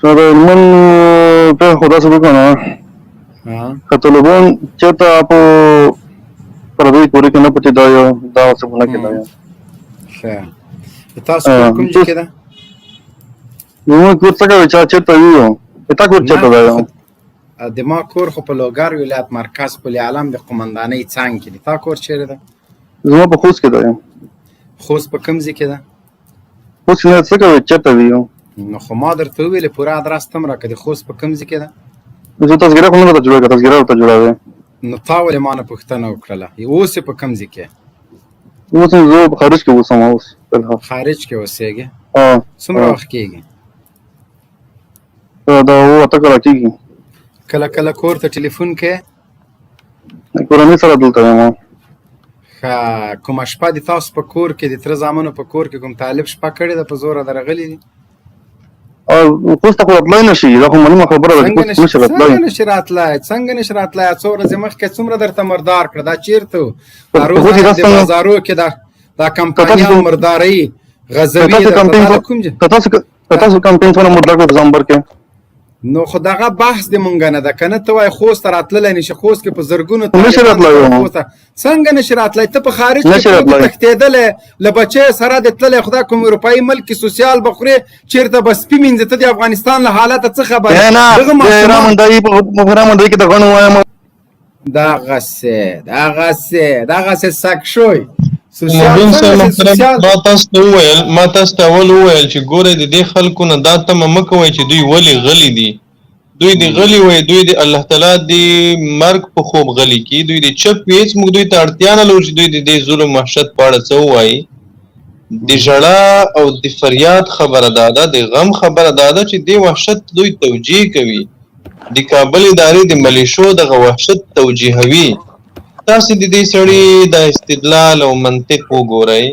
د هلمند پېښه خو داسې وکړه نو که طالبان چېرته په پردیو کورې کې نه پټېدا یا دغه څه نه کېدا. ښه تاسو کور کوم ځای کې ده؟ زموږ کور څه کوي چېرته وي ستا کور چېرته دی؟ د ما کور خو په لوګر ولایت مرکز پل علم د قمندانۍ څنګ کې دی. تا کور چیرې ده؟ زما په خوست کې دی. خوست په کوم ځای کې ده؟ خوست ولایت څه کوي چېرته وي؟ نو خو ما درته وویلې پوره ادرس ته م راکړه. د خوست په کوم ځای کې ده؟ زه تذکره خو نه درته جوړوې که تذکره ورته جوړوې نو تا ولې ما نه پوښتنه وکړله؟ اوس یې په کوم ځای کې؟ اوس زه په خارج کې اوسم. اوس خارج کې اوسېږې؟ څومره وخت کېږي؟ دا اووه اته کاله کېږي. کله کله کور ته ټلیفون کوې؟ کورنۍ سره دلته یم. ښه کومه شپه د تاسو په کور کې د تره زامنو په کور کې کوم طالب شپه کړې ده په زوره درغلي دي؟ خوست ته خو راتلی نه شي. دا خو معلومه خبره ده چې خوست نشي راتلی. څنګه نشي راتلی؟ څنګه نشي راتلی؟ څو ورځې مخکې څومره درته مردار کړه؟ دا چېرته و؟ دا روزانه د بازارو کې دا کمپانیانو مردارۍ غزوي کوم ځای؟ که تاسو کمپین څونه مردار کړو په دسمبر کې نو خو دغه بحث د مونږ نه ده که نه ته وایې خوست ته راتللی نشي. خوست کې په زرګونو نشي راتلی. څنګه نشي راتلی؟ ته په خارج کې تښتېدلی له بچیو سره د تللی خو دا کوم اروپایي ملک کې سوسیال به خورې چېرته به سپي مینځې. ته د افغانستان له حالته څه خبر یې؟ په رامندایي کې د غڼو وایم دغسې سک شوی مبین صاحب محترم ما تاسو ته اول وویل چې ګورئ د دې خلکو نه دا تمه مه کوئ چې دوی ولې غلي دي. دوی د غلي وایي دوی د الله تعالی د مرګ په خوب غلي کي. دوی د چپ وي هېڅ موږ دوی ته اړتیا نه لرو چې دوی د دې ظلم وحشت په اړه څه ووایي. د ژړا او د فریاد خبره دا ده، د غم خبره دا ده چې دې وحشت دوی توجیه کوي. د کابل ادارې د ملیشو دغه وحشت توجیهوي. تاسو د دې سړي د استدلال او منطق وګورئ.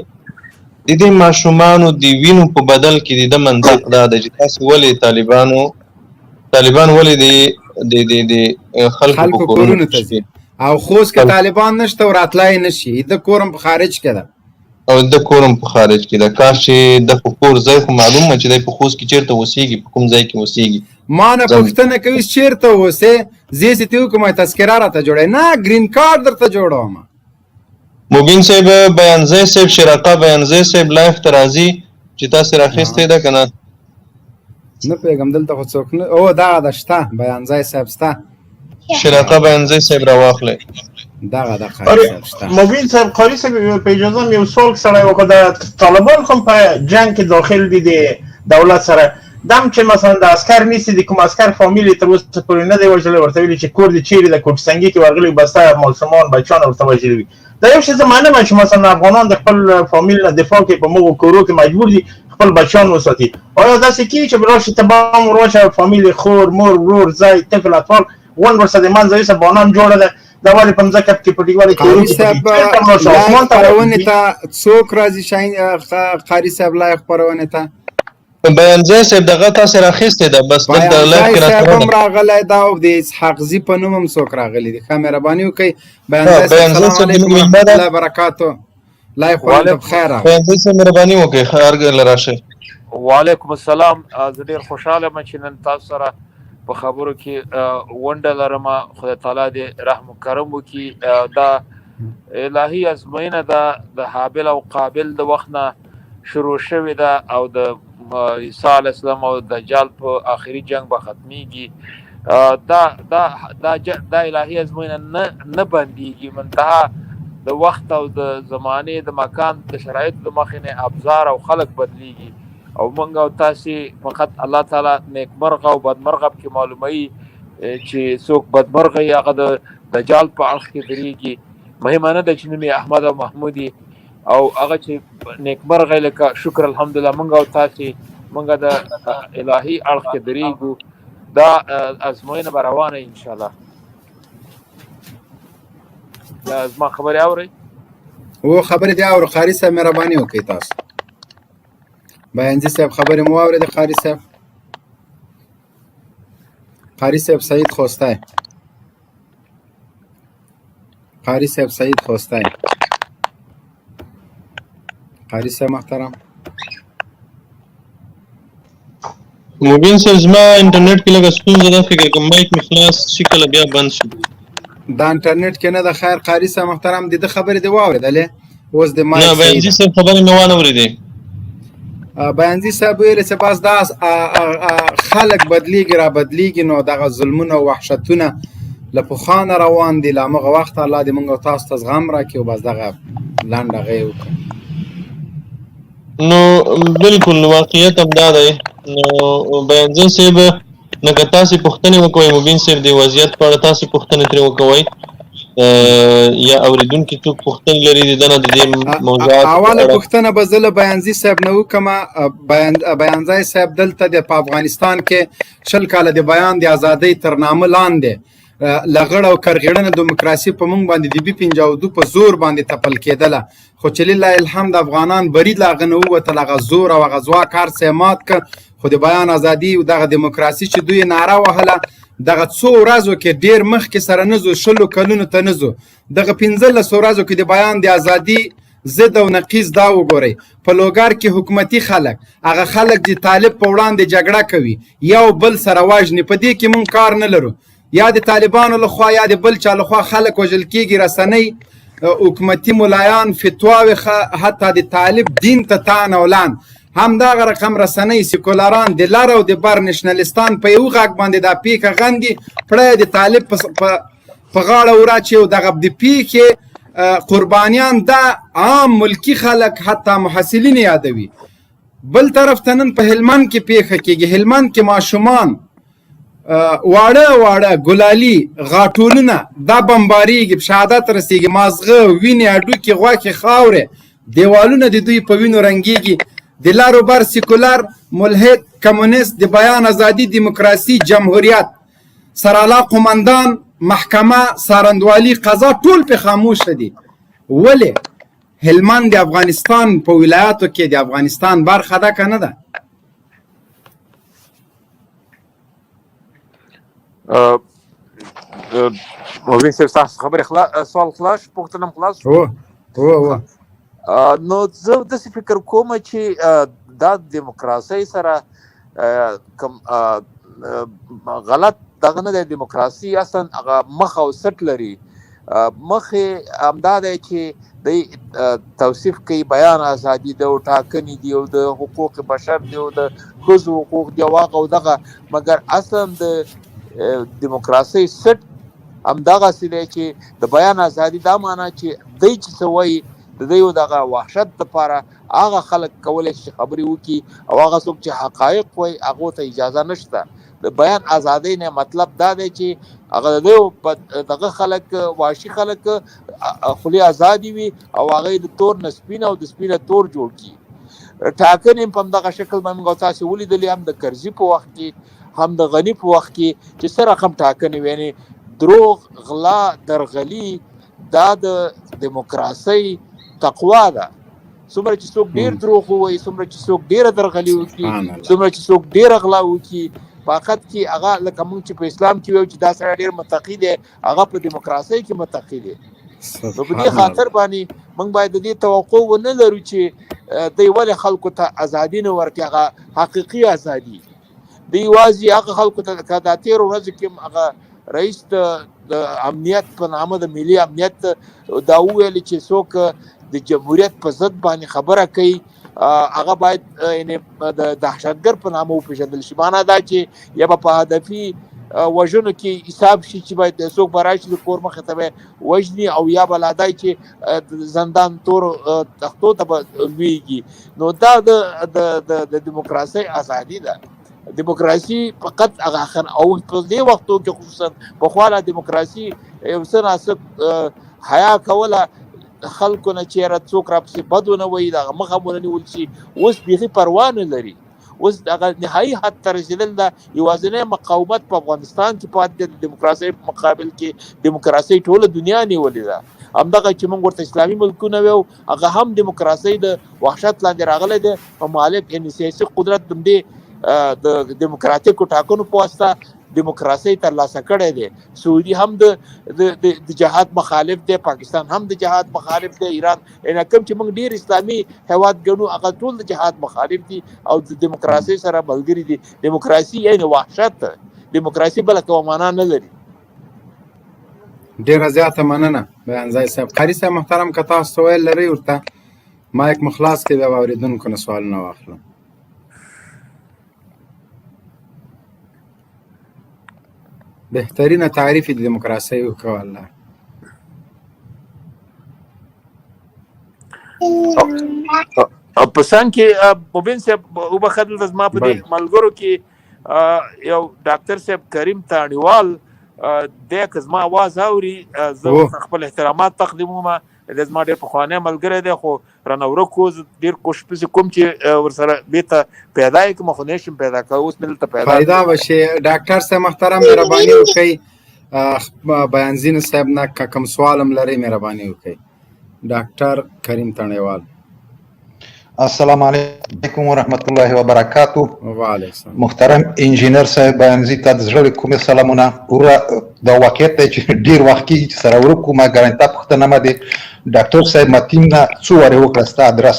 د دې ماشومانو د وینو په بدل کې د منطق دا ده چې تاسو ولې طالبان ولې د خلکو په کورونو ته ځي او خوست کې طالبان نشته او راتلی نشي. د کورم په خارج کې ده او د کورم په خارج کې ده. کاش چې د کور ځای خو معلومه چې دی په خوست کې چېرته اوسېږي، په کوم ځای کې اوسېږي. ما نه پوښتنه کوي چېرته اوسې؟ زه یې ته وکړم تذکره راته جوړوې؟ نه ګرین کارډ درته جوړوم. مبین صاحب بیانځی صاحب شراقه بیانځی صاحب لایف ته راځي چې تاسې راخیستې ده که نه؟ نه پوهېږم دلته خو څوک نه. او دغه ده شته بیانځی صاحب شته. شراقه بیانځی صاحب راواخلئ. دغه ده قاری صاحب شته. مبین صاحب قاری صاحب په اجازه م یو سوال سړی وکړه. د طالبان خو په جنګ کې داخل دي د دولت سره. دم چې مثلا د عسکر نیسي د کوم عسکر فامیل تر اوسه پورې نه دی وژلی، ورته ویلي چې کور دې چیرې ده؟ کوټسنګي کې ورغلي بسته ماشومان بچیان ورته وژلي وي. دا یو شی زه منم چې مثلا افغانان د خپل فامیل نه دفاع کوي، په موږ کورو کې مجبور دي خپل بچیان وساتي. آیا داسې کېږي چې راشي ته بام ورواچوه فامیل خور مور ورور زوی طفل اطفال غونډ ورسره د منځه یوسه بانام جوړه ده دا ولې په مځکه کې پټي ولې کورو خپرونې ته څوک راځي؟ قاری صاحب لایف خپرونې ته بیانځی صاحب دغه تاسې راخیستې ده بس دلته لایف کې صاحب هم راغلی ده او د اسحاق زي په نوم هم څوک راغلی دي. ښه مهرباني وکړئ بیانځی صاحب السلام علیکم ورحمت الله وبرکاتو. لایف ته بخیر راغلی. بیانځی صاحب مهرباني وکړئ ښه راشئ. وعلیکم السلام. زه ډېر خوشحاله یم چې نن تاسو سره په خبرو کې ونډه لرم. خدای تعالی دې رحم و کرم وکړي. دا الهي ازموینه ده د حابل او قابل د وخت نه شروع شوې ده او د عیسی علیه السلام او دجال په آخري جنگ به ختمیږي. دا الهي ازموینه نه بندیږي. منتها د وخت او د زمانې د مکان د شرایطو د مخې نه ابزار او خلق بدلیږي او موږ او تاسې فقط الله تعالی نیکمرغه او بدمرغه پکې معلوموي چې څوک بدمرغه یې هغه د دجال په اړخ کې درېږي. مهمه نه ده چې نوم یې احمد او محمود او هغه چې نیکمرغه لکه شکر الحمدلله موږ او تاسې موږ د الهي اړخ کې درېږو. دا ازموینه به روانه انشاءالله. زما خبرې اورئ؟ او خبرې دې اورو. قاری صاحب مهرباني وکړئ تاسو. بیانځي صاحب خبرې مو واورېدې؟ قاری صاحب سعید خوستی. قاری صاحب سعید خوستی. قاری صاحب محترم مبین صاحب زما انټرنیټ کې لږه ستونزه ده، فکر کوم مایک مې خلاص شي کله بیا بند شي. دا انټرنیټ کې نه د خیر قاری صاحب محترم د خبرې دی واورېدلې اوس د نه مایک بیانزي صاحب خبرې مې وانه اورېدې. بیانزي صاحب ویل چې بس دا خلک بدلیږي را بدلیږي، نو دغه ظلمونه او وحشتونه له پخوانه روان دي، له همغه وخته الله دې موږ او تاسو ته زغم راکړي او بس دغه لنډ هغه یې وکړو. نو بالکل واقعیت هم دا دی. نو بیانزي صاحب لکه تاسې پوښتنې وکوئ مبین صاحب د وضعیت په اړه تاسې پوښتنې ترې وکوئ یا اورېدونکي څوک پوښتنې لري د ده نه د دې موضوعاتو اوله پوښتنه به زه له بیانزي صاحب نه وکړم. بیانزی صاحب دلته په افغانستان کې 20 کاله د بیان د ازادۍ تر نامه لاندې لغړ او کرغړنه دیموکراسي په مونږ باندې د بي 52 په زور باندې تپل کېدله، خو چې لله الحمد افغانان برید لا غنه وته لغه زور او غزوا کار سمات ک، خو د بیان ازادي او دغه دیموکراسي چې دوی ناره وهله دغه څو ورځو کې ډیر مخکې سره نزو 20 کلونو ته نزو، دغه 15 ورځو کې د بیان د ازادي ضد او نقیض دا وګورئ. په لوګر کې حکومتي خلک هغه خلک د طالب په وړاندې جګړه کوي، یو بل سره واجني، په دې کې مونږ کار نه لرو، یا د طالبانو لخوا یا د بل چا لخوا خلک وژل کېږي، رسنۍ حکومتي ملایان فتواوې حتی د طالب دین ته تان اولان همدغه رقم رسنۍ سیکولران د لر او د بر نشنلستان په یو غږ باندې دا پیکه غندي پړی د طالب په غاړه وراچي او دغه د پیکې قربانیان دا عام ملکی خلک حتی محصلین یادوي. بل طرف ته نن په هلمند کې پیښه کېږي، هلمند کې ماشومان واړه واړه ګلالي غاټولونه دا بمباریږي، په شهادت رسیږي، مازغه وینې هډوکي غوښې خاورې دیوالونه د دوی په وینو رنګیږي. د لارو بر سیکولر ملحد کمونیست د بیان ازادي دیموکراسي جمهوریت سرالا قمندان محکمه سارندوالي قضا ټول په خاموش دي. ولې هلمند د افغانستان په ولایاتو کې د افغانستان برخه ده که نه ده؟ مبین صاحب تاسو خبرې سوال خلاص پوښتنه خلاص هو نو زه داسې فکر کوم چې دا دیموکراسۍ سره کوم غلط دغه نه دی. دیموکراسي اصلا هغه مخ او سټ لري. مخ یې همدا دی چې د توصیف کوي بیان ازادي دی او ټاکنې دي او د حقوق بشر دی او د ښځو حقوق دی او هغه او دغه، مګر اصلا د دیموکراسۍ سټ همدغسې دی چې د بیان ازادي دا معنا چې دی چې څه وایي د دوی دغه وحشت دپاره هغه خلک کولی شي خبرې وکړي او هغه څوک چې حقایق وایي هغو ته اجازه نشته. د بیان ازادۍ نه مطلب دا دی چې هغه د دوی دغه خلک وحشي خلک خولې ازادي وي او هغه د تور نه سپین او د سپینه تور جوړ کړي. ټاکنې په همدغه شکل باندې موږ تاسې ولیدلې، هم د کرزي په وخت کې هم د غني په وخت کې چې څه رقم ټاکنې وي، یعنې دروغ غلا درغلي دا د دیموکراسۍ تقوا ده. څومره چې څوک ډیر دروغ ووایي، څومره چې څوک ډیره درغلي وکړي، څومره چې څوک ډیره غلا وکړي، په حقیقت کې هغه لکه موږ چې په اسلام کې وایو چې دا سړی ډیر متقي دی، هغه په دیموکراسۍ کې متقي دی. نو په دې خاطر باندې موږ باید د دې توقع ونه لرو چې دوی ولې خلکو ته ازادي نه ورکړي، هغه حقیقي ازادي. دوی یوازې هغه خلکو ته که دا 13 ورځې کې هغه رئیس د امنیت په نامه د ملي امنیت دا وویل چې څوک د جمهوریت په ضد باندې خبره کوي هغه باید د دهشتګر په نامه وپېژندل شي. معنا دا چې یا به په هدفي وژنو کې حساب شي چې باید څوک به راشي د کور مخې ته به وژني او یا به لا دا چې زندان تور تختو ته به لویږي. نو دا د دیموکراسۍ ازادي ده. دیموکراسي فقط هغه او په دې وختو کې خصوصا پخوا دیموکراسي یو څه ناڅه حیا کوله خلکو نه چیرې څوک راپسې بد ونه وایي، دغه مخه مو نه نیول شي. اوس بیخي پروا نه لري. اوس دغه نهایي حد ته رسېدل ده. یوازینی مقاومت په افغانستان کې پاتې دی. د دیموکراسۍ په مقابل کې دیموکراسۍ ټوله دنیا نیولې ده. همدغه چې موږ ورته اسلامي ملکونه ویو هغه هم دیموکراسۍ د وحشت لاندې راغلی دی. په مالک یعنې سیاسي قدرت د همدې د دیموکراتیکو ټاکنو په واسطه دیموکراسي ترلاسه کړې ده. سعودي هم د جهاد مخالف دی، پاکستان هم د جهاد مخالف دی، ایران کوم چې موږ ډیر اسلامي هیواد ګڼو هغه ټول د جهاد مخالف دي او د دیموکراسي سره ملګري دي. دیموکراسي یعنی وحشت، دیموکراسي بل کومه معنا نه لري. ډیره زیاته مننه بیانځای صاحب. قاری صاحب محترم که تاسو ویل لرئ ورته مایک مخلاص کړئ، بیا به اورېدونکو نه سوالونه واخلم. بهترینه تعریف د دیموکراسۍ وکړه الله. په څنګ کې مبین صاحب وبخښه د زما په دې ملګرو کې یو ډاکټر صاحب کریم تاڼیوال دی که زما اواز اوري زه خپل احترامات تقدیموم. د زما ډېر پخوانی ملګری دی خو رانه ورک و، زه ډېر کوشش پسې کوم چې ورسره بېرته پیدا یې کړم خو نه شم پیدا کولی. اوس مې دلته پیدا به شي. ډاکټر صاحب محترم مهرباني وکړئ بیانځین صاحب نه که کوم سوال هم لرئ مهرباني وکړئ. ډاکټر کریم تاڼیوال. السلام علیکم ورحمت الله وبرکاته. وعلیکم السلام. محترم انجینر صاحب بیانځي ته د زړه کومې سلامونه. دا واقعیت دی چې ډېر وخت کېږي چې سره ورک کوم، ګرانې تا پوښتنه مه دی ډاکټر صاحب ما ټیم نه څو وارې وکړه ستا ادرس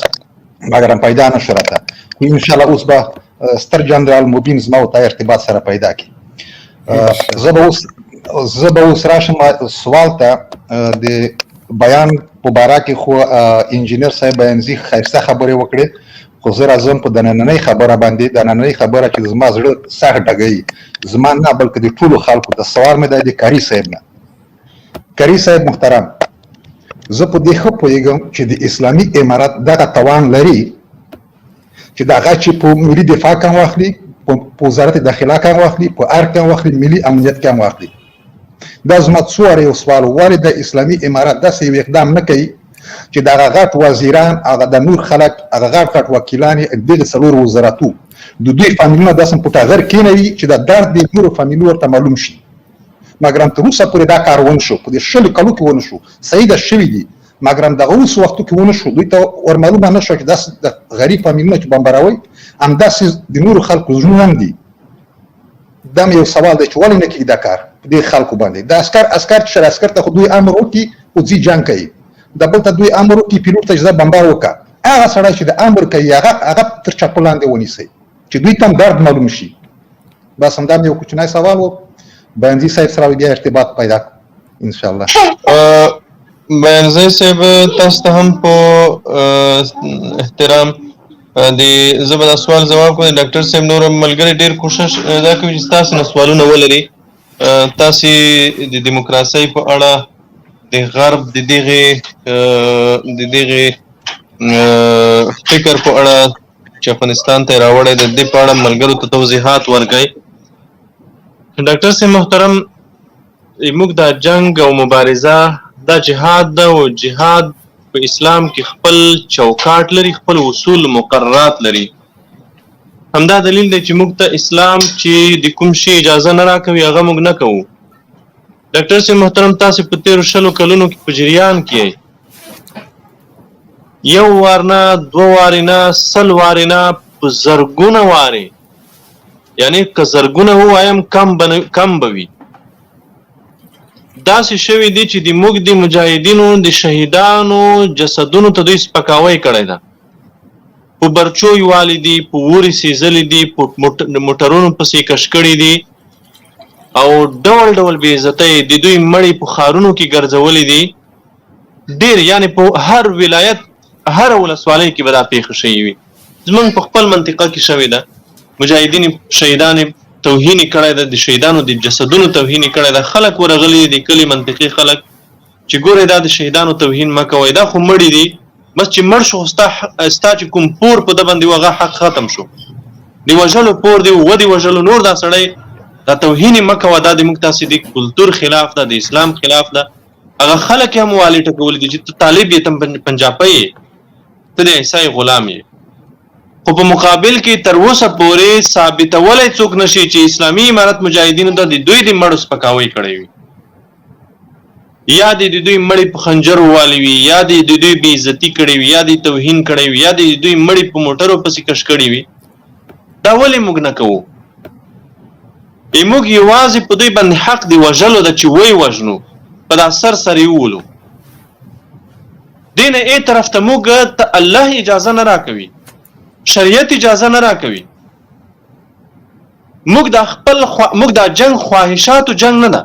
مګر پیدا نه شو راته، خو انشاءالله اوس به ستر جنرال مبین زما ورته ارتباط سره پیدا کړي. زه به اوس راشم سوال ته. د بیان په باره کې خو انجینر صاحب بیانځي ښایسته خبرې وکړې، خو زه راځم په دنننۍ خبره باندې. دنننۍ خبره چې زما زړه سخت ډګوي، زما نه بلکې د ټولو خلکو ته. سوال مې دی د قاری صاحب نه. قاری صاحب محترم، زه په دې ښه پوهېږم چې د اسلامي امارت دغه توان لري چې د هغه چې په ملي دفاع کې هم واخلي، په وزارت داخله کې هم واخلي، په ارګ کې هم واخلي، ملي امنیت کې هم واخلي. دا زما څو واره یو سوال، ولې د اسلامي امارت داسې یو اقدام نه کوي چې دغه غټ وزیران، هغه د نور خلک، هغه غټ وکیلان یې دغه څلور وزارتو د دوی فامیلونه داسې په ټغر کېنوي چې د درد د نورو فامیلو ورته معلوم شي. مګر تر اوسه پورې دا کار ونه شو، په دې 20 کالو کې ونه شو. صحیح ده شوي دي، مګر دغه اوس وختو کې ونه شو. دوی ته ور معلومه نه شوه چې داسې د غریب فامیلونه چې بمباروي همداسې د نورو خلکو زړونه هم دي. دا مې یو سوال دی چې ولې نه کېږي دا کار په دې خلکو باندې. د عسکر چې عسکر ته خو دوی امر وکړي خو ځي جنګ کوي، د بل ته دوی امر وکړي پیلوټ ته چې ځه بمبار وکړه، هغه سړی چې د امر کوي هغه تر چپو لاندې ونیسئ چې دوی ته هم درد معلوم شي. بس همدا مې یو کوچنی سوال و. بیانځي صاحب سره بیا ارتباط پیدا انشاءالله. بیانځي صاحب تاسو ته هم په احترام زه به دا سوال جواب کوم. ډاکټر صاحب نور ملګري ډېر کوشش دا کوي چې تاسو نه سوالونه ولري. تاسو د دیموکراسۍ په اړه د غرب د دغه فکر په اړه چې افغانستان ته راوړی د دې په اړه ملګرو ته توضیحات ورکړئ. ډاکټر صاحب محترم، موږ دا جنگ او مبارزه دا جهاد ده، او جهاد په اسلام کې خپل چوکاټ لري، خپل اصول مقررات لري. همدا دلیل دی چې موږ ته اسلام چې د کوم شي اجازه نه راکوي هغه موږ نه کوو. ډاکټر صاحب محترم، تاسو په تیرو 20 کلونو کې په جریان کې یو وار نه، 2 وارې نه، 100 وارې نه، په زرګونه وارې، یعنی که زرګونه ووایم کم به وي، داسې شوي دي چې د موږ د مجاهدینو د شهیدانو جسدونو ته دوی سپکاوی کړی ده. په برچو یې والي دي، په اورې سیزلي دي، په موټرونو پسې کش کړي دي، او ډول ډول بې عزتۍ د دوی مړي په ښارونو کې ګرځولي دي. ډېر یعنې په هر ولایت، هر ولسوالۍ کې به دا پېښه شوې وي. زموږ په خپل منطقه کې شوې ده. مجاهدین شهیدان توهین کړی ده، د شهیدانو د جسدونو توهین کړی ده. خلک ورغلي دي، کلي منطقي خلک چې ګورئ دا د شهیدانو توهین مه کوئ، دا خو مړي دي، بس چې مړ شو ستا چې کوم پور په ده باندې و هغه حق ختم شو. د وژلو پور دی، و د وژلو نور دا سړی دا توهین یې مه کوه. دا د موږ تاسې د کلتور خلاف ده، د اسلام خلاف ده. هغه خلک یې هم والې ټکولي دي چې ته طالب یې، ته پنجابی یې، ته د عیسی غلام یې. خو په مقابل کې تر اوسه پورې ثابتولی څوک نشي چې اسلامي امارت مجاهدینو ته د دوی د مړو سپکاوی کړی وي، یا د دوی مړي په خنجر ووالی وي، یا د دوی بې عزتي کړې وي، یا د توهین کړی وي، یا د دوی مړي په موټرو پسې کش کړي وي. دا ولې موږ نه کوو؟ موږ یوازې په دوی باندې حق دی وژلو ده چې وی وژنو، په دا سر یې وولو. دې نه ای طرف ته موږ ته الله اجازه نه راکوي، شریعت اجازه نه راکوي. موږ دا جنگ خواهشاتو جنگ نه ده.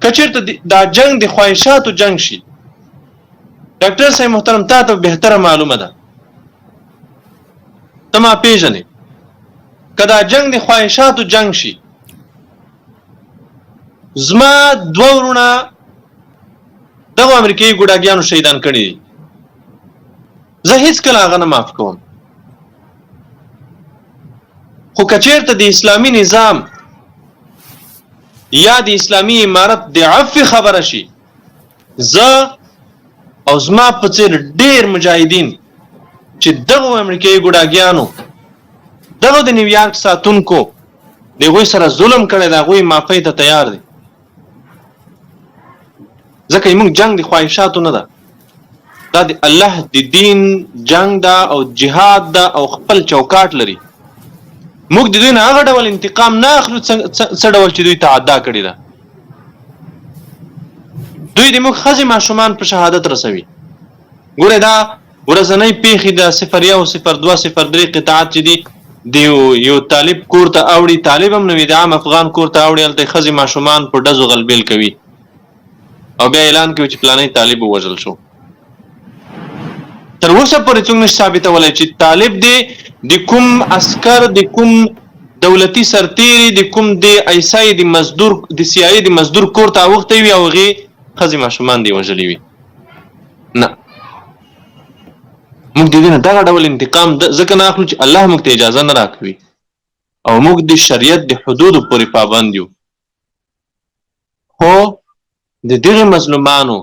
که چېرته دا جنگ د خواهشاتو جنگ شي، ډاکټر صاحب محترم تا ته بهتره معلومه ده، ته ما پیژنې، که دا جنگ د خواهشاتو جنگ شي، زما 2 وروڼه دغو امریکایي ګوډاګیانو شهیدان کړي دي، زه هېڅکله هغه نه معاف کوم. خو که چېرته د اسلامي نظام یا د اسلامي امارت د عفو خبره شي، زه او زما په څېر ډېر مجاهدین چې دغو امریکایي ګوډاګیانو دغو د نیویارک ساتونکو د هغوی سره ظلم کړی د هغوی معافۍ ته تیار دی. ځکه موږ جنگ د خواهشاتو نه ده، دا د الله د دین جنگ ده او جهاد ده او خپل چوکاټ لري. موږ د دوی نه هغه ډول انتقام نه اخلو څه ډول چې دوی تعدا کړې ده. دوی د موږ ښځې ماشومان په شهادت رسوي. ګوره دا ورځنۍ پیښې د 01 02 03 قطاعت چې دي د یو طالب کور ته اوړي، طالب هم نه وي، د عام افغان کور ته اوړي، هلته ښځې ماشومان په ډزو غلبیل کوي او بیا اعلان کوي چې فلانی طالب ووژل شو. تر اوسه پورې څوک نشي ثابتولی چې طالب دی د کوم عسکر، د کوم دولتي سرتیري، د کوم د ایسای د مزدور، د سیایي د مزدور کور ته اوښتی وي او هغې ښځې ماشومان دې وژلي وي. نه، موږ د دې نه دغه ډول انتقام ځکه نه اخلو چې الله موږ ته اجازه نه راکوي او موږ د شریعت د حدودو پورې پابند یو. خو د دغې مظلومانو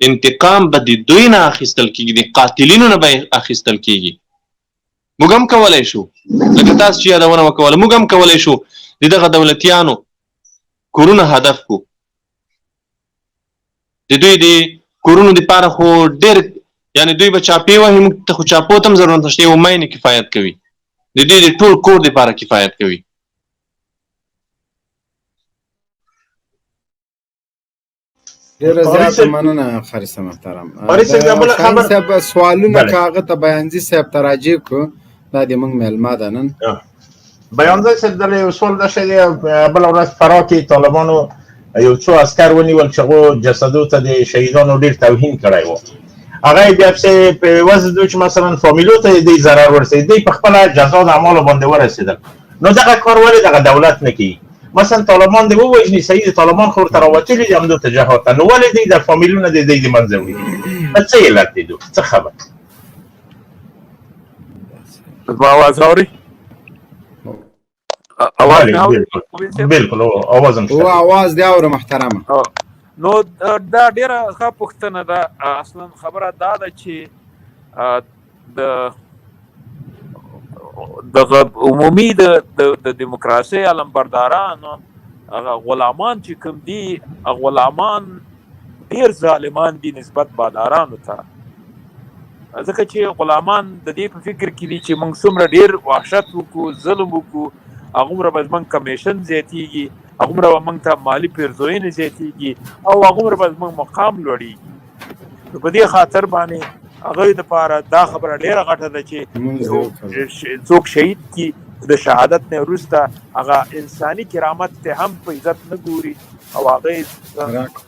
انتقام به د دوی نه اخیستل کېږي، د قاتلینو نه به اخیستل کېږي. موږ هم کولی شو، لکه تاسو چې یادونه وکوله، موږ هم کولی شو د دغه دولتیانو کورونه هدف کړو. د دوی د کورونو دپاره خو ډېر، یعنې دوی به چاپې وهي، موږ ته خو چاپو ته هم ضرورت نشته، یو ماین کفایت کوي، د دوی د ټول کور دپاره کفایت کوي. ډېره زیاته مننه خارثه محترم. شاهین صاحب سوالونه که هغه ته بیانځي صاحب ته راجع کړو، دا د موږ میلمه ده نن. بیانځي صاحب دلته یو سوال ده چې بله ورځ فراه کې طالبانو یو څو عسکر ونیول چې هغو جسدو ته د شهیدانو ډېر توهین کړی و. هغه یې بیا پسې په وضع دوی چې مثلا فامیلو ته یې دوی ضرر ورسېد، دوی په خپله جزا د اعمالو باندې ورسېدل. نو دغه کار ولې دغه دولت نه کوي؟ مثلا طالبان دې ووژني، صحیح، طالبان خو ورته راوتلي دي همدو جهاد ته، نو ولې دوی د فامیلونه د دوی د منځه وړي؟ څه علت دی دوی؟ څه خبر؟ زما آواز اوري؟ بالکل آواز هم شته. آواز دی اورم محترمه. نو دا ډېره ښه پوښتنه ده. اصلا خبره دا ده چې دغه عمومي د دیموکراسۍ علمبردارانو هغه غلامان چې کوم دي، غلامان ډېر ظالمان دي نسبت بادارانو ته. ځکه چې غلامان د دې په فکر کې دي چې موږ څومره ډېر وحشت وکړو، ظلم وکړو، هغومره به زموږ کمیشن زیاتېږي، هغومره به موږ ته مالي پیرزوینې زیاتېږي او هغومره به زموږ مقام لوړېږي. نو په دې خاطر باندې هغوی دپاره دا خبره ډېره غټه ده چې څوک شهید کي، د شهادت نه وروسته هغه انساني کرامت ته هم په عزت نه ګوري او هغوی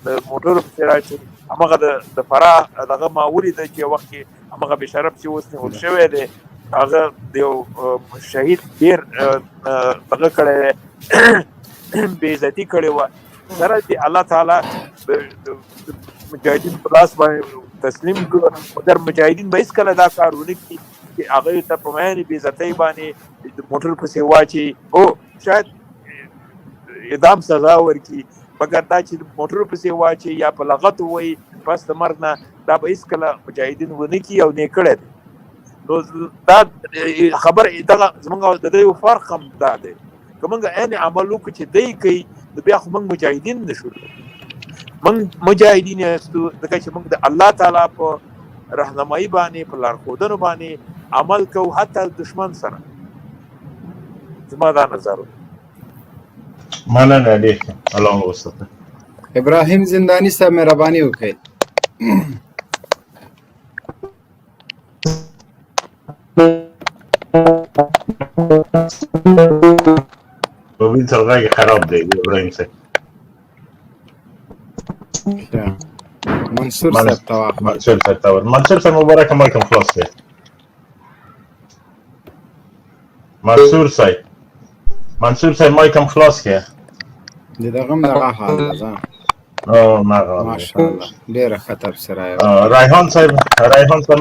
د موټرو پسې راچي. همغه د فراه دغه ما ولیده چې یو وخت کې همغه بېشرف چې اوس نیول شوی دی، هغه د یو شهید ډېر دغه کړی دی، بې عزتي کړې وه. سره د الله تعالی مجاهدین په لاس باندې تسلیم کړو، مګر مجاهدین به هېڅکله دا کار ونه کړي چې هغوی ته په میانې بې عزتۍ باندې د موټر پسې واچوي او شاید اعدام سزا ورکړي، مګر دا چې موټر پسې واچوي یا په لغت ووایي پس د مرګ نه، دا به هېڅکله مجاهدین ونه کړي او نه کړی دی. نو دا خبره دغه زموږ د دوی فرق هم دا دی، که موږ عین عمل وکړو چې دی کوي، نو بیا خو موږ مجاهدین نه شو. موږ مجاهدین یاستو ځکه چې موږ د الله تعالی په رهنمایي باندې، په لارښودنو باندې عمل کوو، حتی دشمن سره. زما دا نظر مننه ډېر الله مو وساته. ابراهیم زندانی صاحب مهرباني وکړئ. مبين سره غږ خراب دی ابراهیم صاحب. منصور صاحب ته واخلئ. منصور صاحب ته منصور صاحب مبارک مایک هم خلاص دی. منصور صاحب مایک هم خلاص کړه. د دغه هم دغه حال ده ځه. او مغه ماشاءالله ډېره ښه تبصره یې ریحان صاحب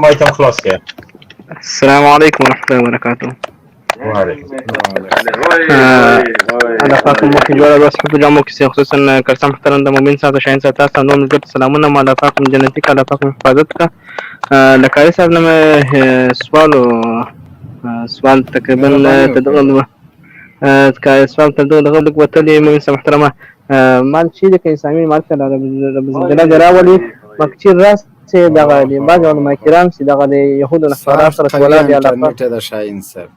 مایک هم خلاص کړه. السلام علیکم ورحمۃ اللہ وبرکاتہ. الله پاک مو کې جوړه بس په جامو کې خصوصا کرسم محترم د مبین صاحب شاهین صاحب تاسو نو ملګرو سلامونه مالا پاک جنتی کا الله پاک حفاظت کا لکاری صاحب نے سوال تقریبا تدغل سوال تدغل لك وتلي مبین صاحب محترمه مال شي د اسلامي مال سره رب جل جلاله مکچیر راس چې دغه دی بعض علماء کرام چې دغه يهودو نصارا سره ولادي الله پاک د شاهین صاحب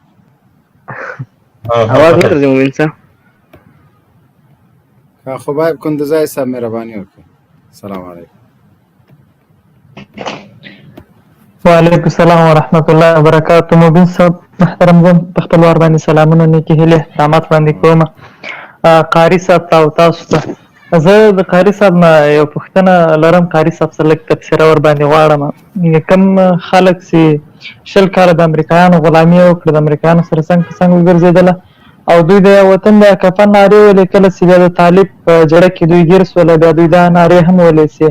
आवाज नहीं कर रही मोमिन साहब. खुबाइब कुंदुजाई साहब मेहरबानी होगी. सलाम अलैकुम. वालेकुम सलाम वरहमतुल्लाहि वबरकातुह. मोबिन साहब محترم زم په خپل وار باندې سلامونه نیکې هیلې احترامات وړاندې کوم. قاری صاحب تاسو ته زه د قاری صاحب نه یو پوښتنه لرم. قاری صاحب سره لږ تبصره ور باندې غواړم. کوم خلک چې 20 کاله د امریکایانو غلامي وکړه د امریکایانو سره څنګه وګرځېدله او دوی د وطن د کفن نارې ویلې کله چې بیا د طالب په جړه کې دوی ګیر سوله بیا دوی دا نارې هم ویلې چې